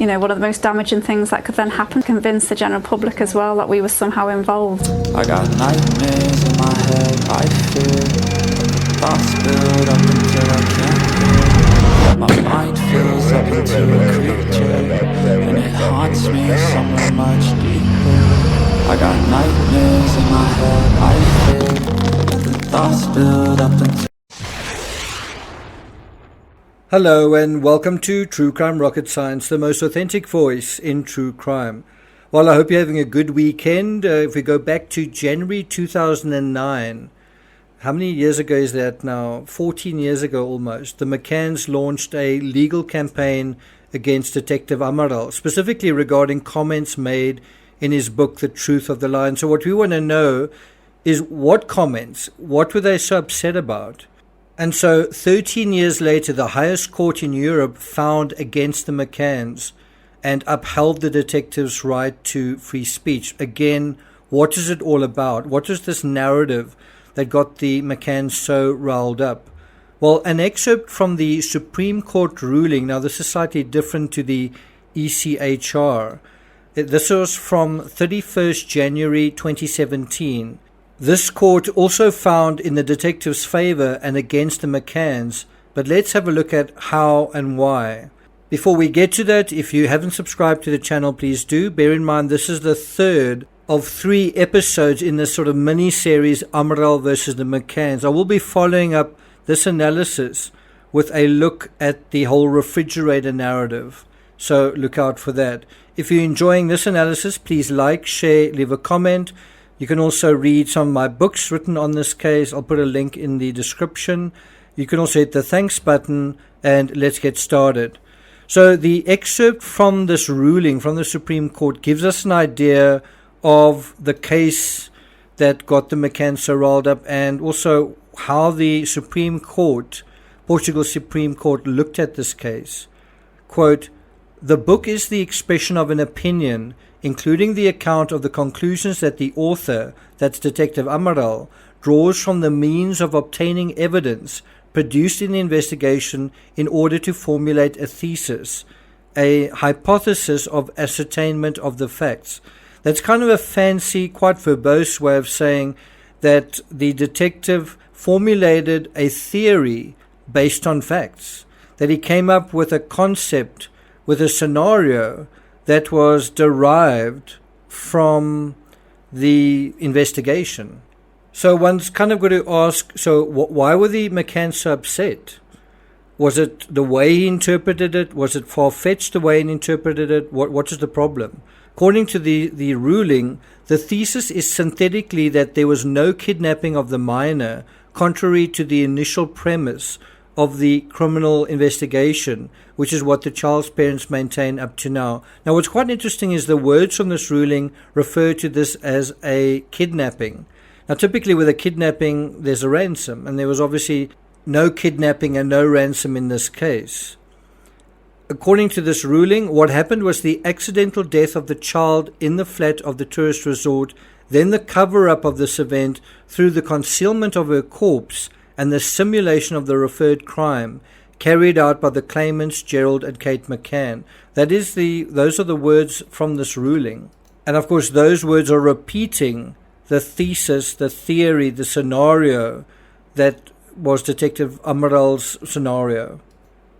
one of the most damaging things that could then happen, convince the general public as well that we were somehow involved. I got nightmares in my head, I fear thoughts build up until I can't hear. My mind fills up into a creature, and it haunts me somewhere much deeper. I got nightmares in my head, I fear the thoughts build up until. Hello and welcome to True Crime Rocket Science, the most authentic voice in true crime. Well, I hope you're having a good weekend. If we go back to January 2009, how many years ago is that now? 14 years ago almost. The McCanns launched a legal campaign against Detective Amaral, specifically regarding comments made in his book, The Truth of the Lie. And so what we want to know is what comments, what were they so upset about? And so 13 years later, the highest court in Europe found against the McCanns and upheld the detectives' right to free speech. Again, what is it all about? What is this narrative that got the McCanns so riled up? Well, an excerpt from the Supreme Court ruling. Now, this is slightly different to the ECHR. This was from 31st January 2017. This court also found in the detectives' favor and against the McCanns, but let's have a look at how and why. Before we get to that, if you haven't subscribed to the channel, please do. Bear in mind, this is the third of 3 episodes in this sort of mini-series, Amaral versus the McCanns. I will be following up this analysis with a look at the whole refrigerator narrative, so look out for that. If you're enjoying this analysis, please like, share, leave a comment. You can also read some of my books written on this case. I'll put a link in the description. You can also hit the thanks button, and let's get started. So the excerpt from this ruling from the Supreme Court gives us an idea of the case that got the McCanns so riled up, and also how the Supreme Court, Portugal Supreme Court, looked at this case. Quote, "The book is the expression of an opinion, including the account of the conclusions that the author, that's Detective Amaral, draws from the means of obtaining evidence produced in the investigation in order to formulate a thesis, a hypothesis of ascertainment of the facts." That's kind of a fancy, quite verbose way of saying that the detective formulated a theory based on facts, that he came up with a concept, with a scenario that was derived from the investigation. So one's kind of got to ask, so why were the McCanns so upset? Was it the way he interpreted it? Was it far-fetched the way he interpreted it? What is the problem? According to the ruling, the thesis is synthetically that there was no kidnapping of the minor, contrary to the initial premise of the criminal investigation, which is what the child's parents maintain up to now. Now, what's quite interesting is the words from this ruling refer to this as a kidnapping. Now, typically with a kidnapping, there's a ransom, and there was obviously no kidnapping and no ransom in this case. According to this ruling, what happened was the accidental death of the child in the flat of the tourist resort, then the cover-up of this event through the concealment of her corpse and the simulation of the referred crime carried out by the claimants Gerald and Kate McCann. Those are the words from this ruling. And of course, those words are repeating the thesis, the theory, the scenario that was Detective Amaral's scenario.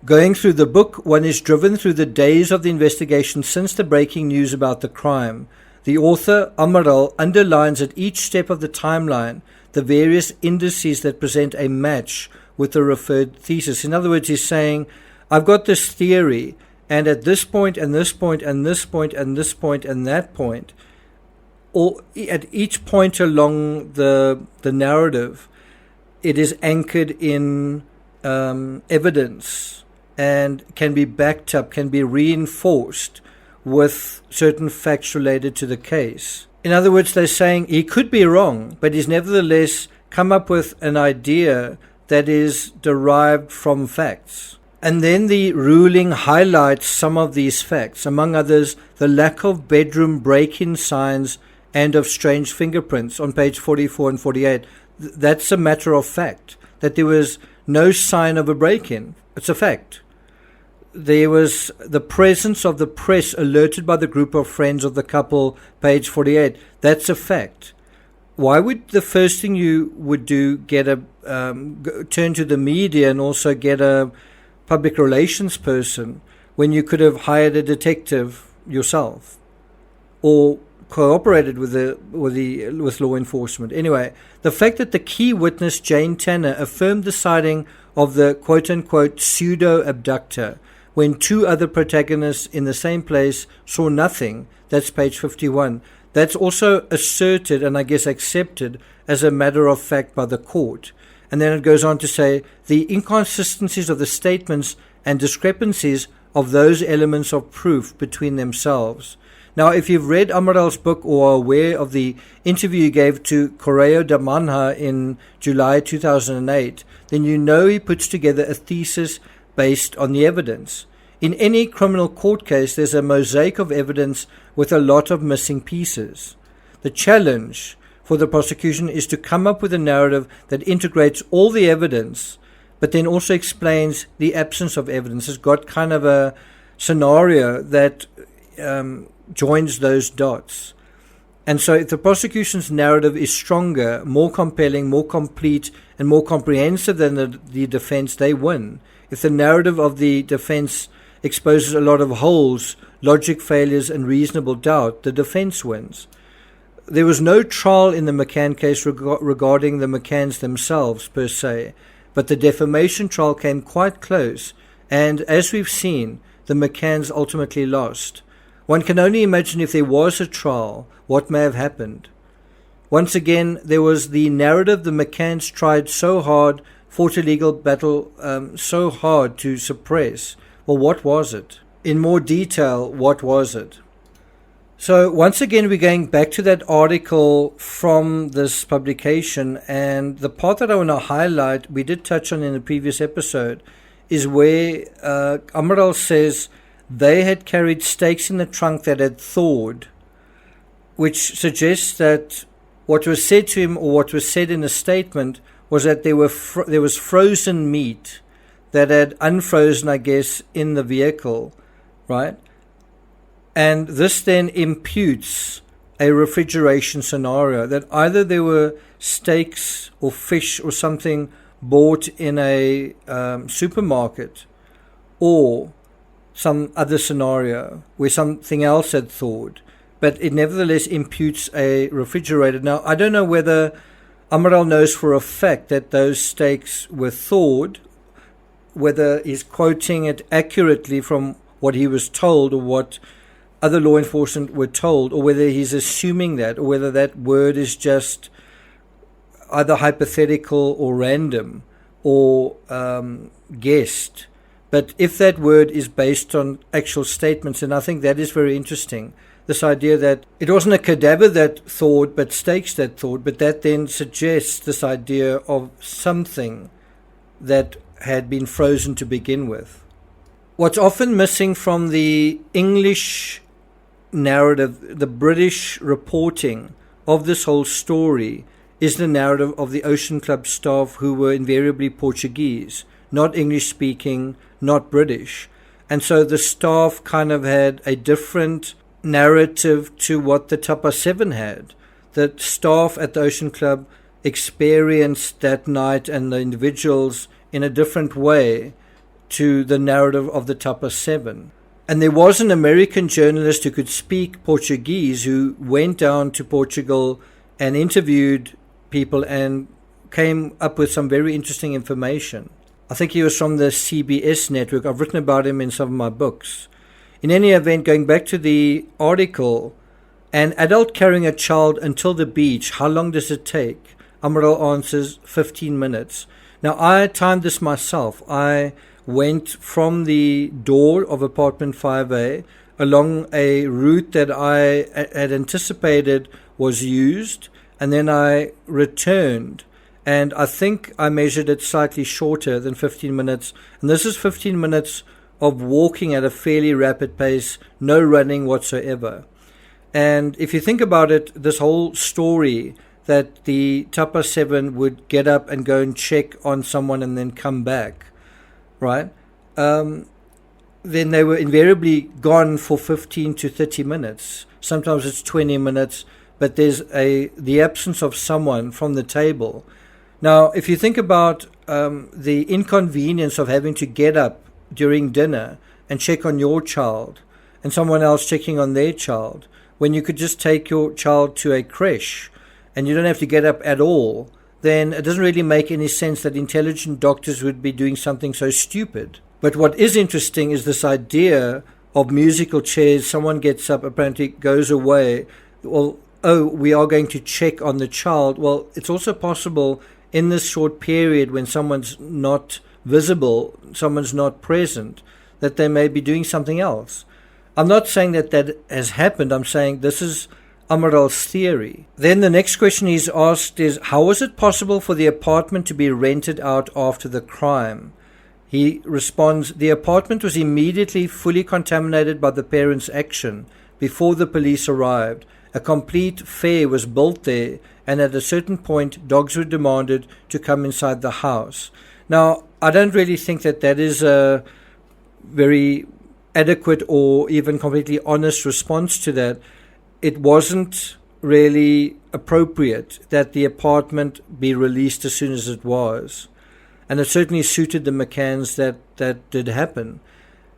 Going through the book, one is driven through the days of the investigation since the breaking news about the crime. The author, Amaral, underlines at each step of the timeline the various indices that present a match with the referred thesis. In other words, he's saying, I've got this theory, and at this point, and this point, and this point, and this point, and that point, or at each point along the narrative, it is anchored in evidence and can be backed up, can be reinforced with certain facts related to the case. In other words, they're saying he could be wrong, but he's nevertheless come up with an idea that is derived from facts. And then the ruling highlights some of these facts, among others, the lack of bedroom break-in signs and of strange fingerprints on page 44 and 48. That's a matter of fact, that there was no sign of a break-in. It's a fact. there was the presence of the press alerted by the group of friends of the couple, page 48. That's a fact. Why would the first thing you would do turn to the media and also get a public relations person when you could have hired a detective yourself or cooperated with law enforcement? Anyway, the fact that the key witness, Jane Tanner, affirmed the sighting of the quote-unquote pseudo-abductor when two other protagonists in the same place saw nothing, that's page 51. That's also asserted and I guess accepted as a matter of fact by the court. And then it goes on to say the inconsistencies of the statements and discrepancies of those elements of proof between themselves. Now, if you've read Amaral's book or are aware of the interview he gave to Correo da Manha in July 2008, then you know he puts together a thesis based on the evidence. In any criminal court case, there's a mosaic of evidence with a lot of missing pieces. The challenge for the prosecution is to come up with a narrative that integrates all the evidence, but then also explains the absence of evidence. It's got kind of a scenario that joins those dots. And so if the prosecution's narrative is stronger, more compelling, more complete, and more comprehensive than the defense, they win. If the narrative of the defense exposes a lot of holes, logic failures, and reasonable doubt, the defense wins. There was no trial in the McCann case regarding the McCanns themselves, per se, but the defamation trial came quite close, and as we've seen, the McCanns ultimately lost. One can only imagine if there was a trial, what may have happened. Once again, there was the narrative the McCanns tried so hard, fought a legal battle so hard to suppress. Well, what was it? In more detail, what was it? So once again, we're going back to that article from this publication, and the part that I want to highlight, we did touch on in the previous episode, is where Amaral says they had carried stakes in the trunk that had thawed, which suggests that what was said to him or what was said in the statement was that there was frozen meat that had unfrozen, I guess, in the vehicle, right? And this then imputes a refrigeration scenario, that either there were steaks or fish or something bought in a supermarket, or some other scenario where something else had thawed, but it nevertheless imputes a refrigerator. Now, I don't know whether Amaral knows for a fact that those steaks were thawed, whether he's quoting it accurately from what he was told or what other law enforcement were told, or whether he's assuming that, or whether that word is just either hypothetical or random or guessed. But if that word is based on actual statements, and I think that is very interesting, this idea that it wasn't a cadaver that thawed, but steaks that thawed, but that then suggests this idea of something that had been frozen to begin with. What's often missing from the English narrative, the British reporting of this whole story, is the narrative of the Ocean Club staff, who were invariably Portuguese, not English speaking, not British. And so the staff kind of had a different narrative to what the Tapa 7 had. The staff at the Ocean Club experienced that night and the individuals in a different way to the narrative of the Tapa 7. And there was an American journalist who could speak Portuguese who went down to Portugal and interviewed people and came up with some very interesting information. I think he was from the CBS network. I've written about him in some of my books. In any event, going back to the article, an adult carrying a child until the beach, how long does it take? Amaral answers 15 minutes. Now, I timed this myself. I went from the door of apartment 5A along a route that I had anticipated was used, and then I returned. And I think I measured it slightly shorter than 15 minutes. And this is 15 minutes of walking at a fairly rapid pace, no running whatsoever. And if you think about it, this whole story that the Tapa 7 would get up and go and check on someone and then come back, right? then they were invariably gone for 15 to 30 minutes. Sometimes it's 20 minutes, but there's the absence of someone from the table. Now, if you think about the inconvenience of having to get up during dinner and check on your child and someone else checking on their child, when you could just take your child to a creche and you don't have to get up at all, then it doesn't really make any sense that intelligent doctors would be doing something so stupid. But what is interesting is this idea of musical chairs. Someone gets up, apparently goes away. Well, oh, we are going to check on the child. Well, it's also possible in this short period when someone's not visible, someone's not present, that they may be doing something else. I'm not saying that that has happened. I'm saying this is Amaral's theory. Then the next question he's asked is, how was it possible for the apartment to be rented out after the crime? He responds, the apartment was immediately fully contaminated by the parents' action before the police arrived. A complete fair was built there, and at a certain point, dogs were demanded to come inside the house. Now, I don't really think that that is a very adequate or even completely honest response to that. It wasn't really appropriate that the apartment be released as soon as it was. And it certainly suited the McCanns that did happen.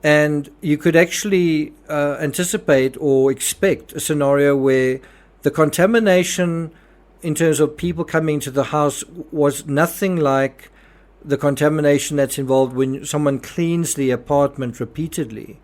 And you could actually anticipate or expect a scenario where the contamination in terms of people coming to the house was nothing like the contamination that's involved when someone cleans the apartment repeatedly.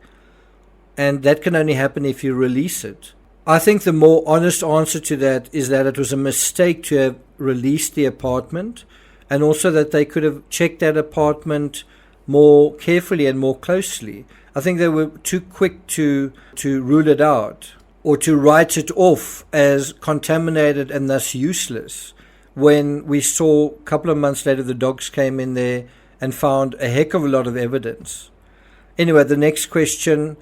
And that can only happen if you release it. I think the more honest answer to that is that it was a mistake to have released the apartment, and also that they could have checked that apartment more carefully and more closely. I think they were too quick to rule it out or to write it off as contaminated and thus useless when we saw a couple of months later the dogs came in there and found a heck of a lot of evidence. Anyway, the next question.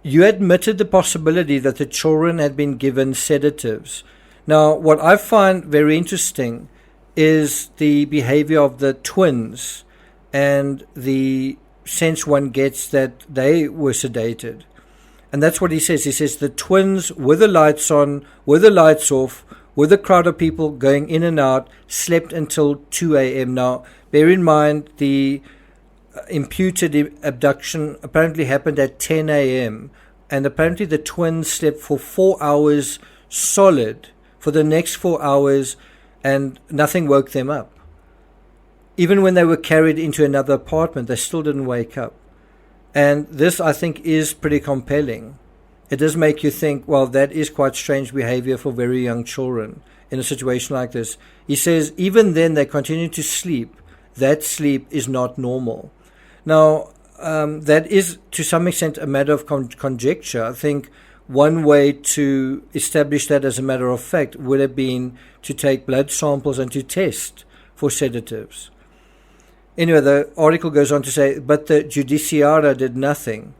You admitted the possibility that the children had been given sedatives. Now, what I find very interesting is the behavior of the twins and the sense one gets that they were sedated. And that's what he says. He says the twins, with the lights on, with the lights off, with a crowd of people going in and out, slept until 2 a.m. Now, bear in mind the imputed abduction apparently happened at 10 a.m. and apparently the twins slept for 4 hours solid for the next 4 hours and nothing woke them up. Even when they were carried into another apartment, they still didn't wake up. And this, I think, is pretty compelling. It does make you think, well, that is quite strange behavior for very young children in a situation like this. He says, even then they continue to sleep. That sleep is not normal. Now, that is to some extent a matter of conjecture. I think one way to establish that as a matter of fact would have been to take blood samples and to test for sedatives. Anyway, the article goes on to say, but the judiciara did nothing.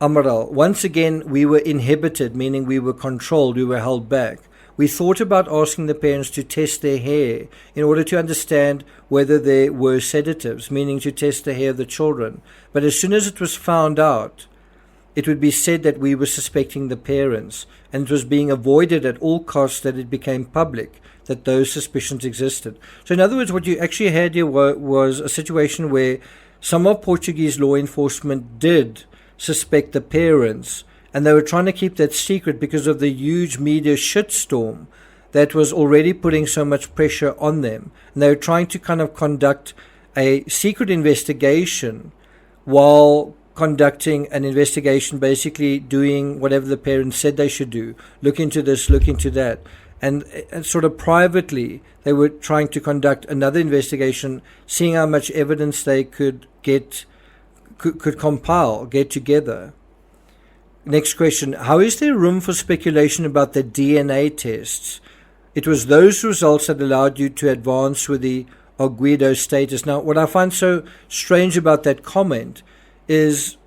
Amaral, once again, we were inhibited, meaning we were controlled, we were held back. We thought about asking the parents to test their hair in order to understand whether there were sedatives, meaning to test the hair of the children. But as soon as it was found out, it would be said that we were suspecting the parents, and it was being avoided at all costs that it became public that those suspicions existed. So in other words, what you actually had here was a situation where some of Portuguese law enforcement did suspect the parents, and they were trying to keep that secret because of the huge media shitstorm that was already putting so much pressure on them. And they were trying to kind of conduct a secret investigation while conducting an investigation, basically doing whatever the parents said they should do. Look into this, look into that. And sort of privately, they were trying to conduct another investigation, seeing how much evidence they could compile, get together. Next question. How is there room for speculation about the DNA tests? It was those results that allowed you to advance with the Arguido status. Now, what I find so strange about that comment is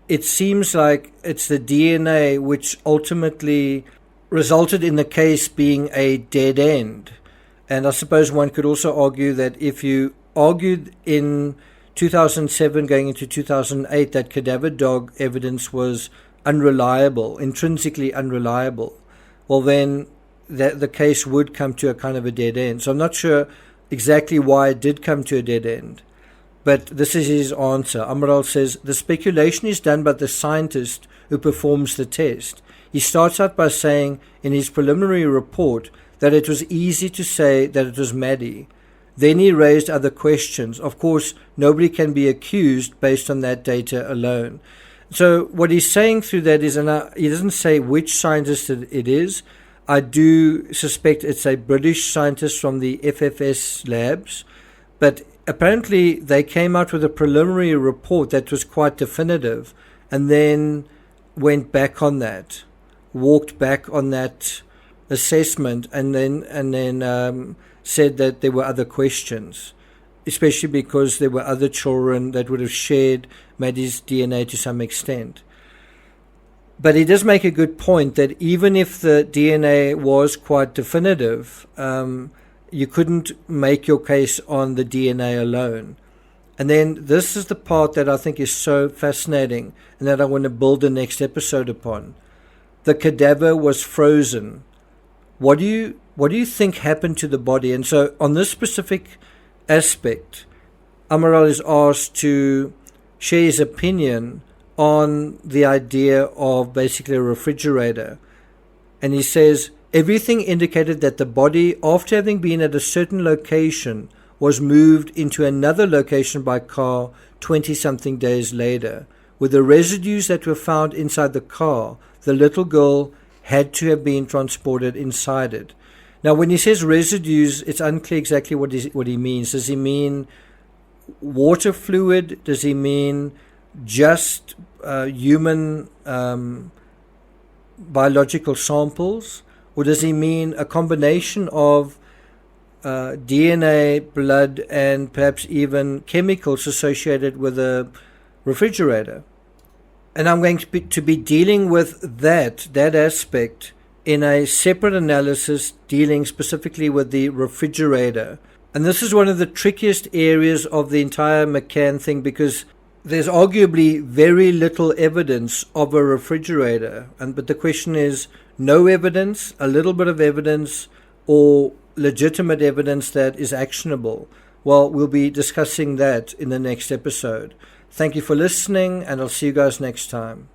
it seems like it's the DNA which ultimately resulted in the case being a dead end. And I suppose one could also argue that if you argued in 2007 going into 2008 that cadaver dog evidence was unreliable, intrinsically unreliable, well then the case would come to a kind of a dead end. So I'm not sure exactly why it did come to a dead end, but this is his answer. Amaral says, the speculation is done by the scientist who performs the test. He starts out by saying in his preliminary report that it was easy to say that it was Maddie. Then he raised other questions. Of course, nobody can be accused based on that data alone. So what he's saying through that is, and he doesn't say which scientist it is. I do suspect it's a British scientist from the FFS labs, but apparently they came out with a preliminary report that was quite definitive and then went back on that, walked back on that assessment, and then said that there were other questions, especially because there were other children that would have shared Maddie's DNA to some extent. But he does make a good point that even if the DNA was quite definitive, you couldn't make your case on the DNA alone. And then this is the part that I think is so fascinating and that I want to build the next episode upon. The cadaver was frozen. What do you think happened to the body? And so on this specific aspect, Amaral is asked to share his opinion on the idea of basically a refrigerator. And he says, everything indicated that the body, after having been at a certain location, was moved into another location by car 20-something days later. With the residues that were found inside the car, the little girl had to have been transported inside it. Now, when he says residues, it's unclear exactly what he means. Does he mean water fluid? Does he mean just human biological samples? Or does he mean a combination of DNA, blood, and perhaps even chemicals associated with a refrigerator? And I'm going to be dealing with that aspect in a separate analysis dealing specifically with the refrigerator. And this is one of the trickiest areas of the entire McCann thing, because there's arguably very little evidence of a refrigerator. But the question is, no evidence, a little bit of evidence, or legitimate evidence that is actionable? Well, we'll be discussing that in the next episode. Thank you for listening, and I'll see you guys next time.